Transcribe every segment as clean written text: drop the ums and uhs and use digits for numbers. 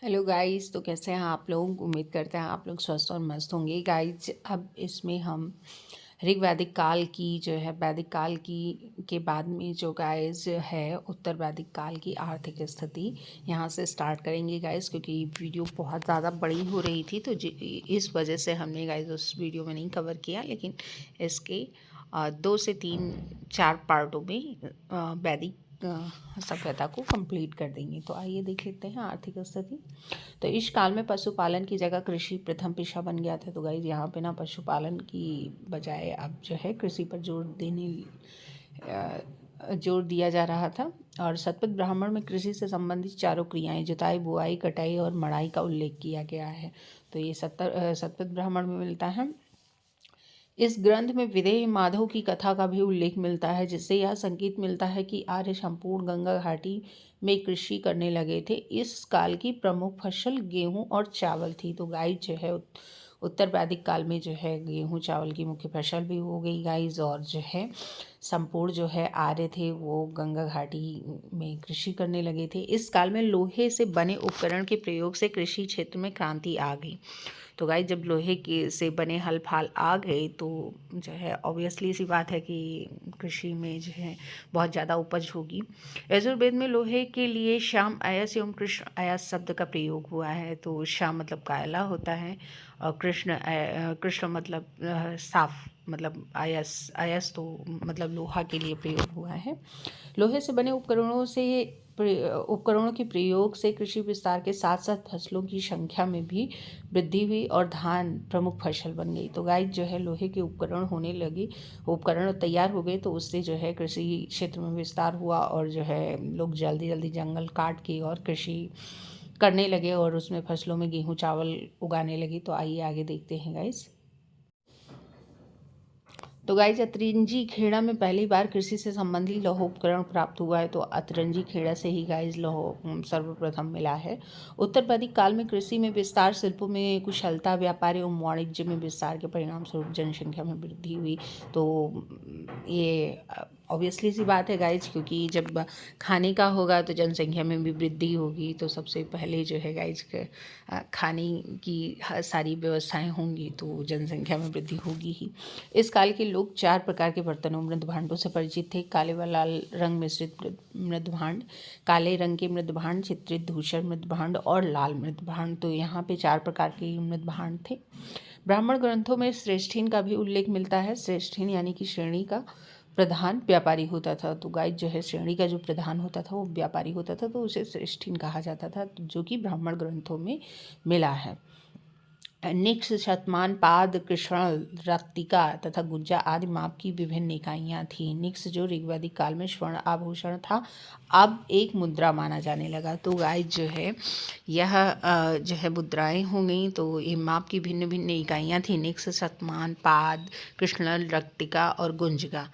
Hello guys, तो कैसे हैं आप लोग। उम्मीद करते हैं आप लोग स्वस्थ और मस्त होंगे। गाइस अब इसमें हम ऋग वैदिक काल की जो है वैदिक काल की के बाद में जो गाइस है उत्तर वैदिक काल की आर्थिक स्थिति यहाँ से स्टार्ट करेंगे गाइस, क्योंकि वीडियो बहुत ज़्यादा बड़ी हो रही थी तो इस वजह से हमने गाइस उस वीडियो में नहीं कवर किया, लेकिन इसके 2 से 3 4 पार्टों में वैदिक सभ्यता को कंप्लीट कर देंगे। तो आइए देख लेते हैं आर्थिक स्थिति। तो इस काल में पशुपालन की जगह कृषि प्रथम पेशा बन गया था। तो गाइज यहाँ पे ना पशुपालन की बजाय अब जो है कृषि पर जोर दिया जा रहा था। और सतपथ ब्राह्मण में कृषि से संबंधित चारों क्रियाएं जुताई, बुआई, कटाई और मड़ाई का उल्लेख किया गया है। तो ये सतपथ ब्राह्मण में मिलता है। इस ग्रंथ में विदेह माधव की कथा का भी उल्लेख मिलता है, जिससे यह संकेत मिलता है कि आर्य संपूर्ण गंगा घाटी में कृषि करने लगे थे। इस काल की प्रमुख फसल गेहूं और चावल थी। तो गाइस जो है उत्तर वैदिक काल में जो है गेहूं चावल की मुख्य फसल भी हो गई गाइस। और जो है संपूर्ण जो है आर्य थे वो गंगा घाटी में कृषि करने लगे थे। इस काल में लोहे से बने उपकरण के प्रयोग से कृषि क्षेत्र में क्रांति आ गई। तो गाइस जब लोहे के से बने हल फाल आ गए तो जो है ऑब्वियसली सी बात है कि कृषि में जो है बहुत ज़्यादा उपज होगी। यजुर्वेद में लोहे के लिए श्याम अयस एवं कृष्ण अयस शब्द का प्रयोग हुआ है। तो श्याम मतलब काला होता है और कृष्ण मतलब साफ, मतलब अयस अयस तो मतलब लोहा के लिए प्रयोग हुआ है। लोहे से बने उपकरणों के प्रयोग से कृषि विस्तार के साथ साथ फसलों की संख्या में भी वृद्धि हुई और धान प्रमुख फसल बन गई। तो गाइस जो है लोहे के उपकरण होने लगे, उपकरण तैयार हो गए, तो उससे जो है कृषि क्षेत्र में विस्तार हुआ और जो है लोग जल्दी जल्दी जंगल काट के और कृषि करने लगे और उसमें फसलों में गेहूँ चावल उगाने लगे। तो आइए आगे देखते हैं गाइस। तो गाइज अतरंजी खेड़ा में पहली बार कृषि से संबंधित लौह उपकरण प्राप्त हुआ है। तो अतरंजी खेड़ा से ही गाइज लौह सर्वप्रथम मिला है। उत्तर वैदिक काल में कृषि में विस्तार, शिल्पों में कुशलता, व्यापार एवं वाणिज्य में विस्तार के परिणाम स्वरूप जनसंख्या में वृद्धि हुई। तो ये ऑब्वियसली सी बात है गाइज, क्योंकि जब खाने का होगा तो जनसंख्या में भी वृद्धि होगी। तो सबसे पहले जो है गाइज खाने की सारी व्यवस्थाएं होंगी तो जनसंख्या में वृद्धि होगी ही। इस काल के लोग 4 प्रकार के बर्तनों मृद भांडों से परिचित थे। काले व लाल रंग मिश्रित मृद भांड, काले रंग के मृद भांड, चित्रित धूसर मृद भांड और लाल मृद भांड। तो यहाँ पे 4 प्रकार के मृद भांड थे। ब्राह्मण ग्रंथों में श्रेष्ठीन का भी उल्लेख मिलता है। श्रेष्ठीन यानी कि श्रेणी का प्रधान व्यापारी होता था। तो गाइस जो है श्रेणी का जो प्रधान होता था वो व्यापारी होता था, तो उसे श्रेष्ठीन कहा जाता था, जो कि ब्राह्मण ग्रंथों में मिला है। निक्ष, शतमान, पाद, कृष्ण, रक्तिका तथा गुज्जा आदि माप की विभिन्न इकाइयाँ थीं। निक्ष जो ऋग्वैदिक काल में स्वर्ण आभूषण था, अब एक मुद्रा माना जाने लगा। तो गाइस जो है यह जो है मुद्राएं हो गई। तो ये माप की भिन्न भिन्न इकाइयाँ थीं। निक्ष, शतमान, पाद, कृष्ण, रक्तिका और गुंजगा।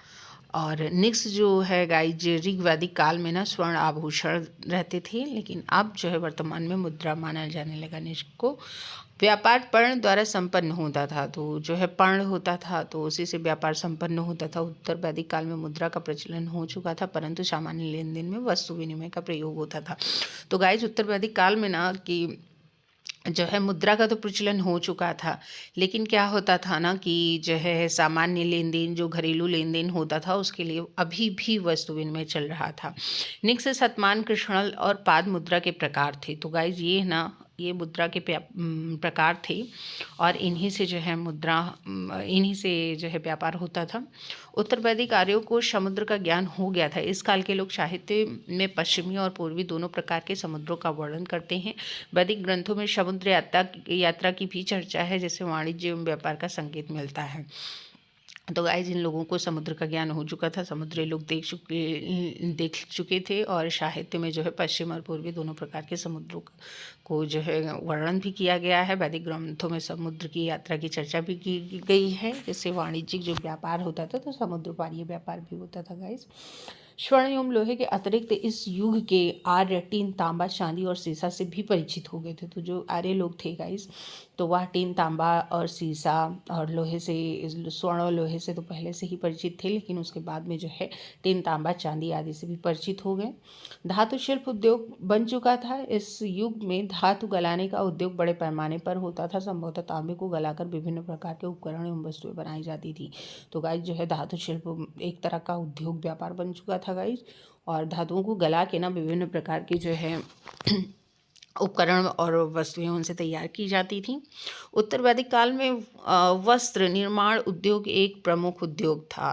और निक्स जो है गाइज ऋग्वैदिक काल में ना स्वर्ण आभूषण रहते थे, लेकिन अब जो है वर्तमान में मुद्रा माना जाने लगा निक्स को। व्यापार पर्ण द्वारा संपन्न होता था। तो जो है पर्ण होता था तो उसी से व्यापार संपन्न होता था। उत्तर वैदिक काल में मुद्रा का प्रचलन हो चुका था, परंतु सामान्य लेन देन में वस्तु विनिमय का प्रयोग होता था। तो गाइज उत्तर वैदिक काल में ना कि जो है मुद्रा का तो प्रचलन हो चुका था, लेकिन क्या होता था ना कि जो है सामान्य लेन देन, जो घरेलू लेन देन होता था, उसके लिए अभी भी वस्तु विनिमय चल रहा था। निक्ष, शतमान, कृष्णल और पाद मुद्रा के प्रकार थे। तो गाइज ये मुद्रा के प्रकार थे और इन्हीं से जो है इन्हीं से जो है व्यापार होता था। उत्तर वैदिक आर्यों को समुद्र का ज्ञान हो गया था। इस काल के लोग साहित्य में पश्चिमी और पूर्वी दोनों प्रकार के समुद्रों का वर्णन करते हैं। वैदिक ग्रंथों में समुद्र यात्रा की भी चर्चा है, जिससे वाणिज्य एवं व्यापार का संकेत मिलता है। तो गाइस जिन लोगों को समुद्र का ज्ञान हो चुका था, समुद्री लोग देख चुके थे और साहित्य में जो है पश्चिम और पूर्वी दोनों प्रकार के समुद्रों को जो है वर्णन भी किया गया है। वैदिक ग्रंथों में समुद्र की यात्रा की चर्चा भी की गई है, जिससे वाणिज्यिक जो व्यापार होता था तो समुद्र पारीय व्यापार भी होता था गाइस। स्वर्ण एवं लोहे के अतिरिक्त इस युग के आर्य टीन, तांबा, चांदी और सीसा से भी परिचित हो गए थे। तो जो आर्य लोग थे गाइस, तो वह टीन, तांबा और सीसा और लोहे से, स्वर्ण और लोहे से तो पहले से ही परिचित थे, लेकिन उसके बाद में जो है टीन, तांबा, चांदी आदि से भी परिचित हो गए। धातु शिल्प उद्योग बन चुका था। इस युग में धातु गलाने का उद्योग बड़े पैमाने पर होता था। संभवतः तांबे को गलाकर विभिन्न प्रकार के उपकरण एवं वस्तुएं बनाई जाती थी। तो गाइस जो है धातु शिल्प एक तरह का उद्योग व्यापार बन चुका था गाइस, और धातुओं को गला के ना विभिन्न प्रकार की जो है उपकरण और वस्तुएं उनसे तैयार की जाती थी। उत्तर वैदिक काल में वस्त्र निर्माण उद्योग एक प्रमुख उद्योग था।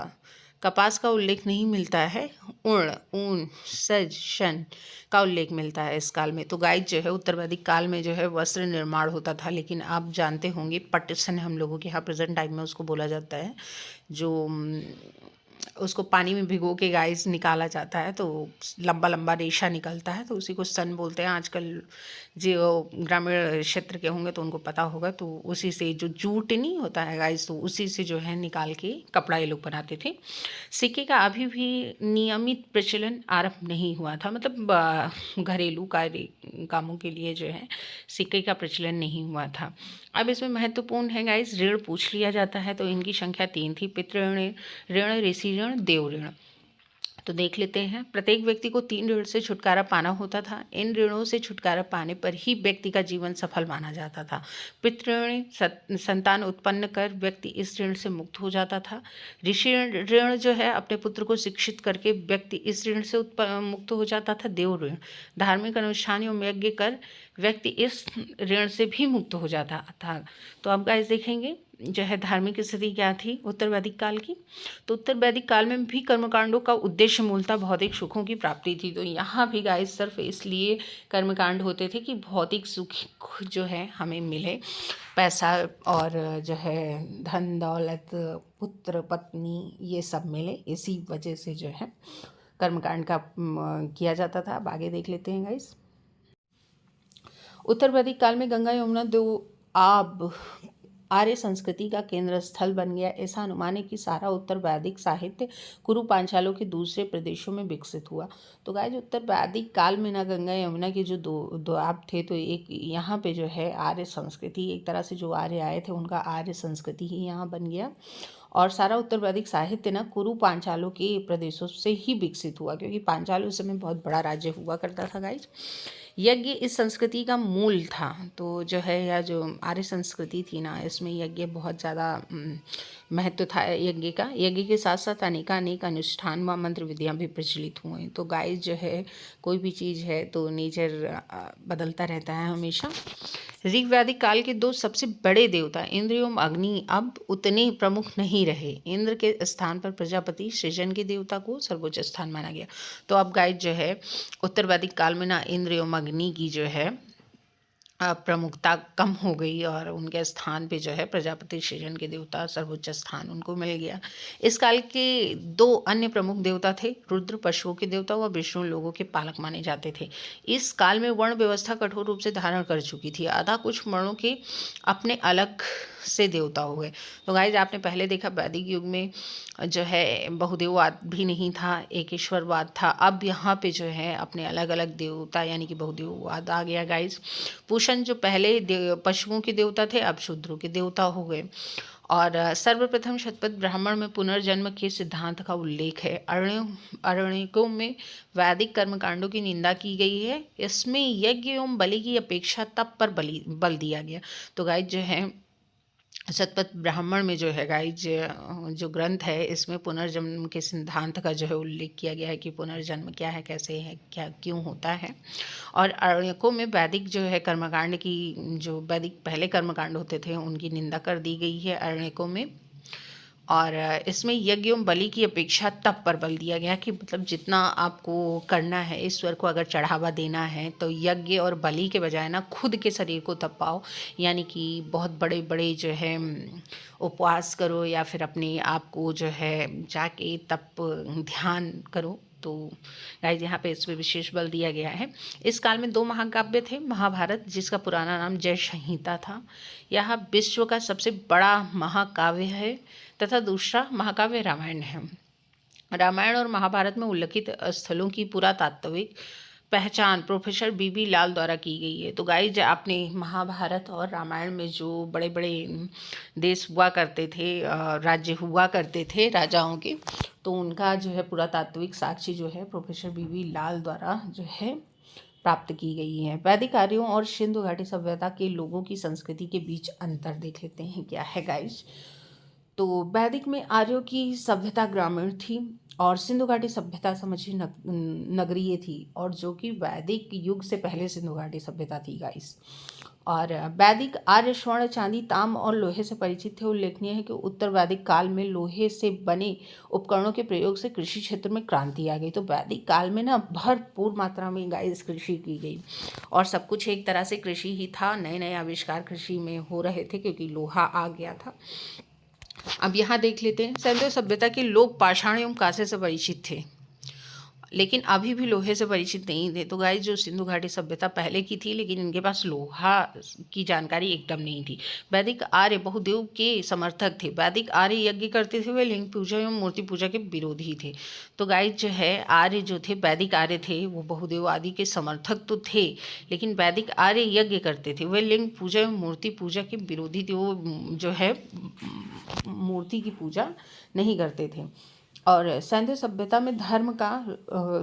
कपास का उल्लेख नहीं मिलता है, ऊन, सज, शन का उल्लेख मिलता है इस काल में। तो गाइस जो है उत्तर वैदिक काल में जो है वस्त्र निर्माण होता था, लेकिन आप जानते होंगे पटसन हम लोगों के यहाँ प्रेजेंट टाइम में उसको बोला जाता है, जो उसको पानी में भिगो के गाइस निकाला जाता है, तो लंबा लंबा रेशा निकलता है, तो उसी को सन बोलते हैं। आजकल जो ग्रामीण क्षेत्र के होंगे तो उनको पता होगा। तो उसी से जो जूट नहीं होता है गाइस, तो उसी से जो है निकाल के कपड़ा ये लोग बनाते थे। सिक्के का अभी भी नियमित प्रचलन आरंभ नहीं हुआ था, मतलब घरेलू कार्य कामों के लिए जो है सिक्के का प्रचलन नहीं हुआ था। अब इसमें महत्वपूर्ण है गाइस, ऋण पूछ लिया जाता है, तो इनकी संख्या 3 थी। पितृ ऋण, ऋषि ऋण, देव ऋण। तो देख लेते हैं। प्रत्येक व्यक्ति को 3 ऋण से छुटकारा पाना होता था। इन ऋणों से छुटकारा पाने पर ही व्यक्ति का जीवन सफल माना जाता था। पितृऋण, संतान उत्पन्न कर व्यक्ति इस ऋण से मुक्त हो जाता था। ऋषि ऋण जो है अपने पुत्र को शिक्षित करके व्यक्ति इस ऋण से मुक्त हो जाता था। देव ऋण, धार्मिक अनुष्ठान एवं यज्ञ कर व्यक्ति इस ऋण से भी मुक्त हो जाता था। तो अब गाइस देखेंगे जो है धार्मिक स्थिति क्या थी उत्तर वैदिक काल की। तो उत्तर वैदिक काल में भी कर्मकांडों का उद्देश्य मूलतः भौतिक सुखों की प्राप्ति थी। तो यहाँ भी गाइस सिर्फ इसलिए कर्मकांड होते थे कि भौतिक सुख जो है हमें मिले, पैसा और जो है धन दौलत, पुत्र पत्नी ये सब मिले, इसी वजह से जो है कर्मकांड का किया जाता था। अब आगे देख लेते हैं गाइस। उत्तर वैदिक काल में गंगा यमुना दो आब आर्य संस्कृति का केंद्र स्थल बन गया। ऐसा अनुमान है कि सारा उत्तर वैदिक साहित्य कुरु पांचालों के दूसरे प्रदेशों में विकसित हुआ। तो गाइस उत्तर वैदिक काल में ना गंगा यमुना के जो दो आप थे, तो एक यहाँ पे जो है आर्य संस्कृति, एक तरह से जो आर्य आए थे उनका आर्य संस्कृति ही यहाँ बन गया। और सारा उत्तर वैदिक साहित्य ना कुरु पांचालों के प्रदेशों से ही विकसित हुआ, क्योंकि पांचाल उस समय बहुत बड़ा राज्य हुआ करता था गाइस। यज्ञ इस संस्कृति का मूल था। तो जो है या जो आर्य संस्कृति थी ना, इसमें यज्ञ बहुत ज़्यादा महत्व था यज्ञ का। यज्ञ के साथ साथ अनेक अनुष्ठान व मंत्र विधियाँ भी प्रचलित हुए। तो गाइस जो है कोई भी चीज़ है तो नेचर बदलता रहता है हमेशा। ऋग वैदिक काल के 2 सबसे बड़े देवता इंद्र एवं अग्नि अब उतने प्रमुख नहीं रहे। इंद्र के स्थान पर प्रजापति सृजन के देवता को सर्वोच्च स्थान माना गया। तो अब गाइस जो है उत्तर वैदिक काल में ना इंद्र एवं अग्नि की जो है प्रमुखता कम हो गई और उनके स्थान पे जो है प्रजापति सृजन के देवता सर्वोच्च स्थान उनको मिल गया। इस काल के 2 अन्य प्रमुख देवता थे, रुद्र पशुओं के देवता व विष्णु लोगों के पालक माने जाते थे। इस काल में वर्ण व्यवस्था कठोर रूप से धारण कर चुकी थी, अतः कुछ वर्णों के अपने अलग से देवता हो गए। तो गाइस आपने पहले देखा वैदिक युग में जो है बहुदेववाद भी नहीं था, एकेश्वरवाद था। अब यहाँ पे जो है अपने अलग अलग देवता यानी कि बहुदेववाद आ गया गाइस। पूषण जो पहले पशुओं के देवता थे अब शूद्रों के देवता हो गए। और सर्वप्रथम शतपथ ब्राह्मण में पुनर्जन्म के सिद्धांत का उल्लेख है। अरण्यकों में वैदिक कर्मकांडों की निंदा की गई है। इसमें यज्ञ एवं बलि की अपेक्षा तप पर बल दिया गया। तो गाइस जो है शतपथ ब्राह्मण में जो है गाइज जो ग्रंथ है इसमें पुनर्जन्म के सिद्धांत का जो है उल्लेख किया गया है कि पुनर्जन्म क्या है, कैसे है, क्या क्यों होता है। और अरण्यकों में वैदिक जो है कर्मकांड की, जो वैदिक पहले कर्मकांड होते थे उनकी निंदा कर दी गई है अरण्यकों में। और इसमें यज्ञ एवं बलि की अपेक्षा तप पर बल दिया गया कि मतलब जितना आपको करना है, ईश्वर को अगर चढ़ावा देना है तो यज्ञ और बलि के बजाय ना खुद के शरीर को तपाओ, यानी कि बहुत बड़े बड़े जो है उपवास करो या फिर अपने आप को जो है जाके तप ध्यान करो। तो गाइस यहाँ पे इस पर विशेष बल दिया गया है। इस काल में 2 महाकाव्य थे, महाभारत जिसका पुराना नाम जय संहिता था, यह विश्व का सबसे बड़ा महाकाव्य है, तथा दूसरा महाकाव्य रामायण है। रामायण और महाभारत में उल्लिखित स्थलों की पुरातात्विक पहचान प्रोफेसर बीबी लाल द्वारा की गई है। तो गाइज आपने महाभारत और रामायण में जो बड़े बड़े देश हुआ करते थे, राज्य हुआ करते थे राजाओं के, तो उनका जो है पुरातात्विक साक्ष्य जो है प्रोफेसर बीबी लाल द्वारा जो है प्राप्त की गई है। वैदिक आर्यों और सिंधु घाटी सभ्यता के लोगों की संस्कृति के बीच अंतर देख लेते हैं क्या है गाइज। तो वैदिक में आर्यों की सभ्यता ग्रामीण थी और सिंधु घाटी सभ्यता समझिए नगरीय थी, और जो कि वैदिक युग से पहले सिंधु घाटी सभ्यता थी गाइस। और वैदिक आर्य स्वर्ण चांदी ताम और लोहे से परिचित थे। उल्लेखनीय है कि उत्तर वैदिक काल में लोहे से बने उपकरणों के प्रयोग से कृषि क्षेत्र में क्रांति आ गई। तो वैदिक काल में ना भरपूर मात्रा में गाइस कृषि की गई और सब कुछ एक तरह से कृषि ही था। नए नए आविष्कार कृषि में हो रहे थे क्योंकि लोहा आ गया था। अब यहाँ देख लेते हैं, सिंधु सभ्यता के लोग पाषाण एवं कांसे से परिचित थे, लेकिन अभी भी लोहे से परिचित नहीं थे। तो गाइस जो सिंधु घाटी सभ्यता पहले की थी, लेकिन इनके पास लोहा की जानकारी एकदम नहीं थी। वैदिक आर्य बहुदेव के समर्थक थे। वैदिक आर्य यज्ञ करते थे, वे लिंग पूजा एवं मूर्ति पूजा के विरोधी थे। तो गाइस जो है आर्य जो थे, वैदिक आर्य थे, वो बहुदेव आदि के समर्थक तो थे, लेकिन वैदिक आर्य यज्ञ करते थे, वे लिंग पूजा एवं मूर्ति पूजा के विरोधी थे। वो जो है मूर्ति की पूजा नहीं करते थे। और सैंधव सभ्यता में धर्म का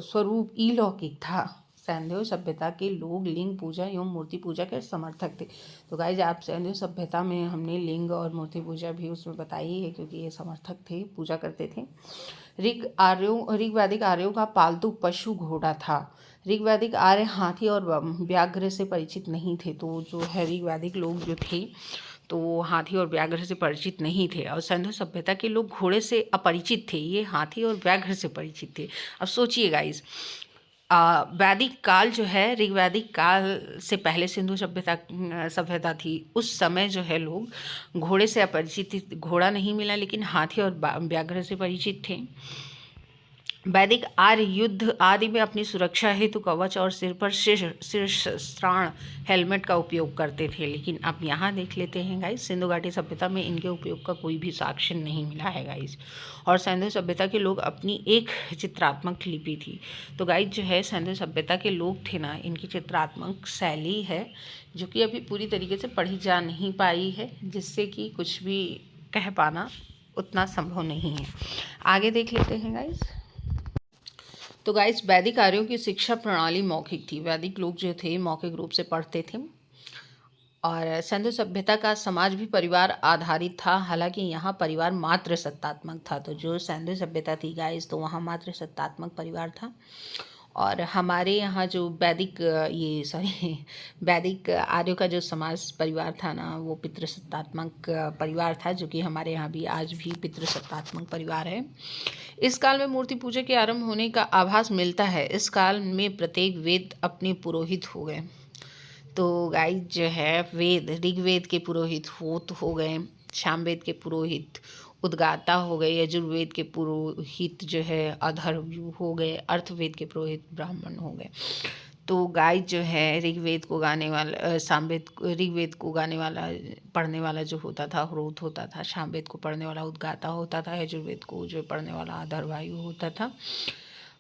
स्वरूप अलौकिक था। सैंधव सभ्यता के लोग लिंग पूजा एवं मूर्ति पूजा के समर्थक थे। तो गाइज आप सैंधव सभ्यता में हमने लिंग और मूर्ति पूजा भी उसमें बताई है, क्योंकि ये समर्थक थे, पूजा करते थे। ऋग्वैदिक आर्यों का पालतू पशु घोड़ा था। ऋग्वैदिक आर्य हाथी और व्याघ्र से परिचित नहीं थे। तो जो है ऋग्वैदिक लोग जो थे तो वो हाथी और व्याघ्र से परिचित नहीं थे, और सिंधु सभ्यता के लोग घोड़े से अपरिचित थे, ये हाथी और व्याघ्र से परिचित थे। अब सोचिए गाइस, वैदिक काल जो है, ऋग्वैदिक काल से पहले सिंधु सभ्यता थी। उस समय जो है लोग घोड़े से अपरिचित थे, घोड़ा नहीं मिला, लेकिन हाथी और व्याघ्र से परिचित थे। वैदिक आर्य युद्ध आदि में अपनी सुरक्षा हेतु कवच और सिर पर शीर्षस्त्राण हेलमेट का उपयोग करते थे। लेकिन अब यहाँ देख लेते हैं गाइस, सिंधु घाटी सभ्यता में इनके उपयोग का कोई भी साक्ष्य नहीं मिला है गाइस। और सिंधु सभ्यता के लोग अपनी एक चित्रात्मक लिपि थी। तो गाइस जो है सिंधु सभ्यता के लोग थे ना, इनकी चित्रात्मक शैली है जो कि अभी पूरी तरीके से पढ़ी जा नहीं पाई है, जिससे कि कुछ भी कह पाना उतना संभव नहीं है। आगे देख लेते हैं गाइस। तो गाइस वैदिक आर्यों की शिक्षा प्रणाली मौखिक थी। वैदिक लोग जो थे मौखिक रूप से पढ़ते थे, और सिंधु सभ्यता का समाज भी परिवार आधारित था। हालांकि यहाँ परिवार मात्र सत्तात्मक था। तो जो सिंधु सभ्यता थी गाइस, तो वहाँ मात्र सत्तात्मक परिवार था। और हमारे यहाँ जो वैदिक आर्यों का जो समाज परिवार था ना, वो पितृसत्तात्मक परिवार था, जो कि हमारे यहाँ भी आज भी पितृसत्तात्मक परिवार है। इस काल में मूर्ति पूजा के आरंभ होने का आभास मिलता है। इस काल में प्रत्येक वेद अपने पुरोहित हो गए। तो गाइस जो है वेद, ऋग्वेद के पुरोहित हो गए, सामवेद के पुरोहित उद्गाता हो गए, यजुर्वेद के पुरोहित जो है अधर्वयु हो गए, अर्थवेद के पुरोहित ब्राह्मण हो गए। तो गाइस जो है ऋग्वेद को गाने वाला ऋग्वेद को गाने वाला पढ़ने वाला जो होता था ह्रोत होता था, सामवेद को पढ़ने वाला उद्गाता होता था, यजुर्वेद को जो पढ़ने वाला अधर्वायु होता था,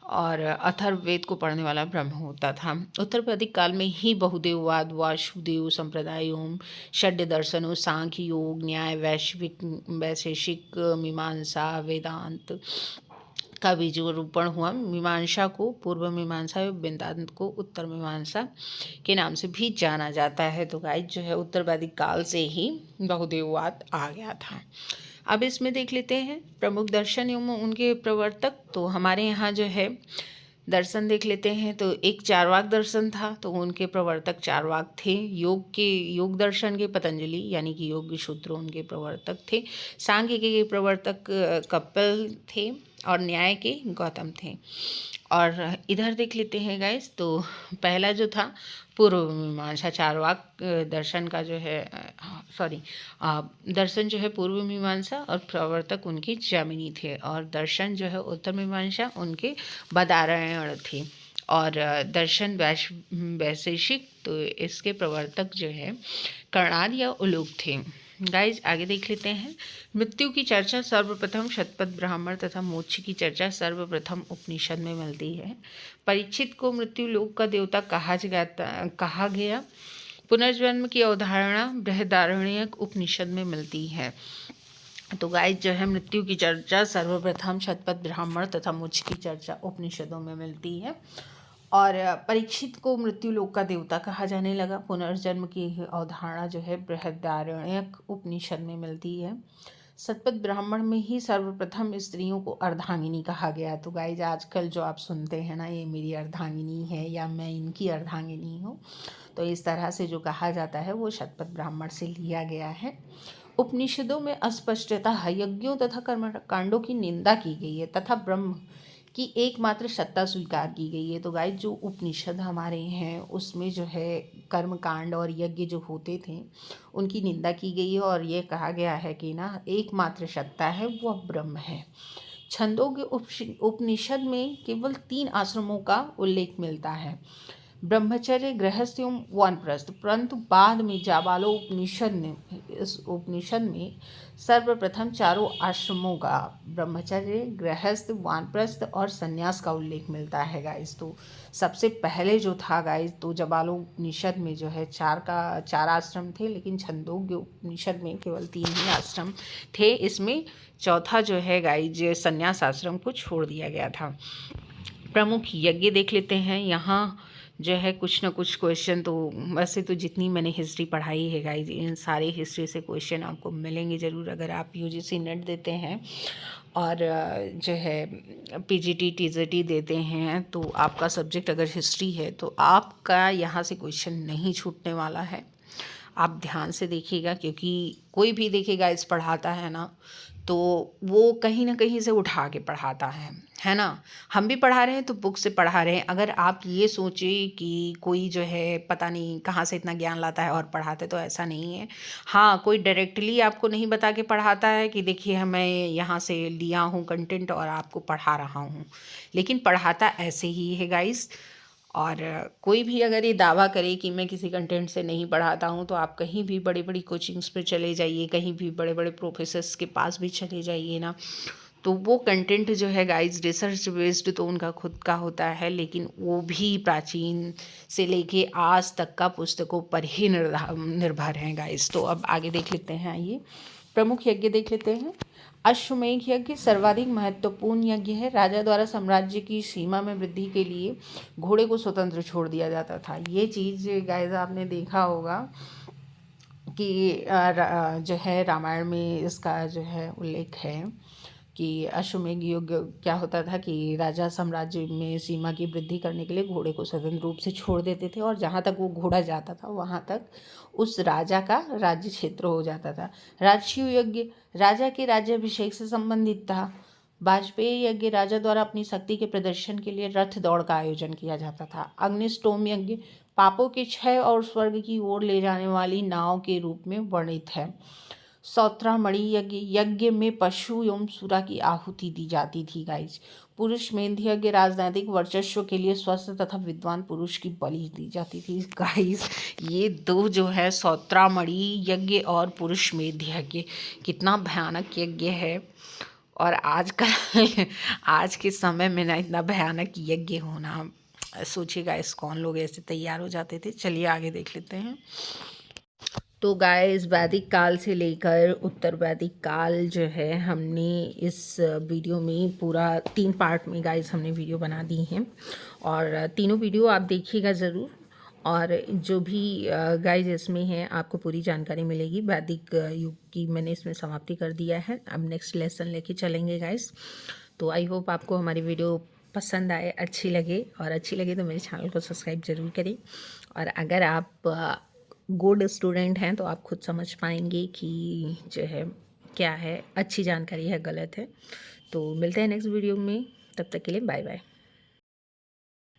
और अथर्ववेद को पढ़ने वाला ब्रह्म होता था। उत्तर वैदिक काल में ही बहुदेववाद, वासुदेव संप्रदायों, षड्य दर्शनों, सांख्य, योग, न्याय, वैशेषिक मीमांसा, वेदांत का बीजारोपण हुआ। मीमांसा को पूर्व मीमांसा और वेदांत को उत्तर मीमांसा के नाम से भी जाना जाता है। तो गाइस जो है उत्तर वैदिक काल से ही बहुदेववाद आ गया था। अब इसमें देख लेते हैं प्रमुख दर्शन एवं उनके प्रवर्तक। तो हमारे यहाँ जो है दर्शन देख लेते हैं। तो एक चारवाक दर्शन था, तो उनके प्रवर्तक चारवाक थे। योग दर्शन के पतंजलि यानी कि योग सूत्र उनके प्रवर्तक थे। सांख्य के प्रवर्तक कपिल थे, और न्याय के गौतम थे। और इधर देख लेते हैं गाइस, तो पहला जो था पूर्व मीमांसा, चारवाक दर्शन का जो है दर्शन जो है पूर्व मीमांसा, और प्रवर्तक उनके जामिनी थे। और दर्शन जो है उत्तर मीमांसा उनके बदारायण थे। और दर्शन वैशेषिक, तो इसके प्रवर्तक जो है कर्णाद या उलूक थे। गाइज आगे देख लेते हैं। मृत्यु की चर्चा सर्वप्रथम शतपथ ब्राह्मण तथा मोक्ष की चर्चा सर्वप्रथम उपनिषद में मिलती है। परीक्षित को मृत्यु लोक का देवता कहा गया। पुनर्जन्म की अवधारणा बृहदारण्यक उपनिषद में मिलती है। तो गाइज जो है मृत्यु की चर्चा सर्वप्रथम शतपथ ब्राह्मण तथा मोक्ष की चर्चा उपनिषदों में मिलती है। और परीक्षित को मृत्यु लोक का देवता कहा जाने लगा। पुनर्जन्म की अवधारणा जो है बृहदारण्यक उपनिषद में मिलती है। शतपथ ब्राह्मण में ही सर्वप्रथम स्त्रियों को अर्धांगिनी कहा गया। तो गाइज आजकल जो आप सुनते हैं ना, ये मेरी अर्धांगिनी है या मैं इनकी अर्धांगिनी हूँ, तो इस तरह से जो कहा जाता है वो शतपथ ब्राह्मण से लिया गया है। उपनिषदों में अस्पष्टता यज्ञों तथा कर्मकांडों की निंदा की गई है तथा ब्रह्म की एकमात्र सत्ता स्वीकार की गई है। तो गाइस जो उपनिषद हमारे हैं उसमें जो है कर्मकांड और यज्ञ जो होते थे उनकी निंदा की गई है और ये कहा गया है कि ना एकमात्र सत्ता है वह ब्रह्म है। छंदोग्य उपनिषद में केवल 3 आश्रमों का उल्लेख मिलता है, ब्रह्मचर्य, गृहस्थ एवं वानप्रस्थ। परंतु बाद में जाबालो इस उपनिषद में सर्वप्रथम 4 आश्रमों का ब्रह्मचर्य, गृहस्थ, वानप्रस्थ और संन्यास का उल्लेख मिलता है गाइस। तो सबसे पहले जो था गाइस, तो जाबालो उपनिषद में जो है 4 आश्रम थे, लेकिन छंदोग्य उपनिषद में केवल 3 ही आश्रम थे। इसमें चौथा जो है गाइस संन्यास आश्रम को छोड़ दिया गया था। प्रमुख यज्ञ देख लेते हैं। यहाँ जो है कुछ ना कुछ क्वेश्चन, तो वैसे तो जितनी मैंने हिस्ट्री पढ़ाई है गाइज, इन सारे हिस्ट्री से क्वेश्चन आपको मिलेंगे ज़रूर अगर आप यूजीसी नेट देते हैं और जो है पीजीटी टीजीटी देते हैं। तो आपका सब्जेक्ट अगर हिस्ट्री है तो आपका यहाँ से क्वेश्चन नहीं छूटने वाला है। आप ध्यान से देखिएगा, क्योंकि कोई भी देखिएगा इस पढ़ाता है ना, तो वो कहीं ना कहीं से उठा के पढ़ाता है ना। हम भी पढ़ा रहे हैं तो बुक से पढ़ा रहे हैं। अगर आप ये सोचें कि कोई जो है पता नहीं कहाँ से इतना ज्ञान लाता है और पढ़ाते, तो ऐसा नहीं है। हाँ, कोई डायरेक्टली आपको नहीं बता के पढ़ाता है कि देखिए मैं यहाँ से लिया हूँ कंटेंट और आपको पढ़ा रहा हूँ, लेकिन पढ़ाता ऐसे ही है गाइस। और कोई भी अगर ये दावा करे कि मैं किसी कंटेंट से नहीं पढ़ाता हूँ, तो आप कहीं भी बड़ी बड़ी कोचिंग्स पे चले जाइए, कहीं भी बड़े बड़े प्रोफेसर्स के पास भी चले जाइए ना, तो वो कंटेंट जो है गाइस रिसर्च बेस्ड तो उनका खुद का होता है, लेकिन वो भी प्राचीन से लेके आज तक का पुस्तकों पर ही निर्भर हैं गाइस। तो अब आगे देख लेते हैं। आइए प्रमुख यज्ञ देख लेते हैं। अश्वमेध यज्ञ सर्वाधिक महत्वपूर्ण यज्ञ है। राजा द्वारा साम्राज्य की सीमा में वृद्धि के लिए घोड़े को स्वतंत्र छोड़ दिया जाता था। ये चीज़ गाइस आपने देखा होगा कि जो है रामायण में इसका जो है उल्लेख है कि अश्वमेध यज्ञ क्या होता था कि राजा साम्राज्य में सीमा की वृद्धि करने के लिए घोड़े को स्वतंत्र रूप से छोड़ देते थे और जहाँ तक वो घोड़ा जाता था वहाँ तक उस राजा का राज्य क्षेत्र हो जाता था। राजसूय यज्ञ राजा के राज्याभिषेक से संबंधित था। वाजपेयी यज्ञ राजा द्वारा अपनी शक्ति के प्रदर्शन के लिए रथ दौड़ का आयोजन किया जाता था। अग्निष्टोम यज्ञ पापों के क्षय और स्वर्ग की ओर ले जाने वाली नाव के रूप में वर्णित है। सौत्रामणि यज्ञ में पशु एवं सुरा की आहुति दी जाती थी गाइज। पुरुष मेध यज्ञ राजनीतिक वर्चस्व के लिए स्वस्थ तथा विद्वान पुरुष की बलि दी जाती थी गाइज। ये दो जो है सौत्रामणि यज्ञ और पुरुष मेध यज्ञ, कितना भयानक यज्ञ है। और आजकल आज के समय में ना इतना भयानक यज्ञ होना, सोचिएगा इस कौन लोग ऐसे तैयार हो जाते थे। चलिए आगे देख लेते हैं। तो गाइस वैदिक काल से लेकर उत्तर वैदिक काल जो है हमने इस वीडियो में पूरा 3 पार्ट में गाइस हमने वीडियो बना दी हैं और तीनों वीडियो आप देखिएगा ज़रूर। और जो भी गाइस इसमें है आपको पूरी जानकारी मिलेगी। वैदिक युग की मैंने इसमें समाप्ति कर दिया है। अब नेक्स्ट लेसन लेके चलेंगे गाइस। तो आई होप आपको हमारी वीडियो पसंद आए, अच्छी लगे, और अच्छी लगे तो मेरे चैनल को सब्सक्राइब ज़रूर करें। और अगर आप गुड स्टूडेंट हैं तो आप खुद समझ पाएंगे कि जो है क्या है अच्छी जानकारी है गलत है। तो मिलते हैं नेक्स्ट वीडियो में, तब तक के लिए बाय बाय।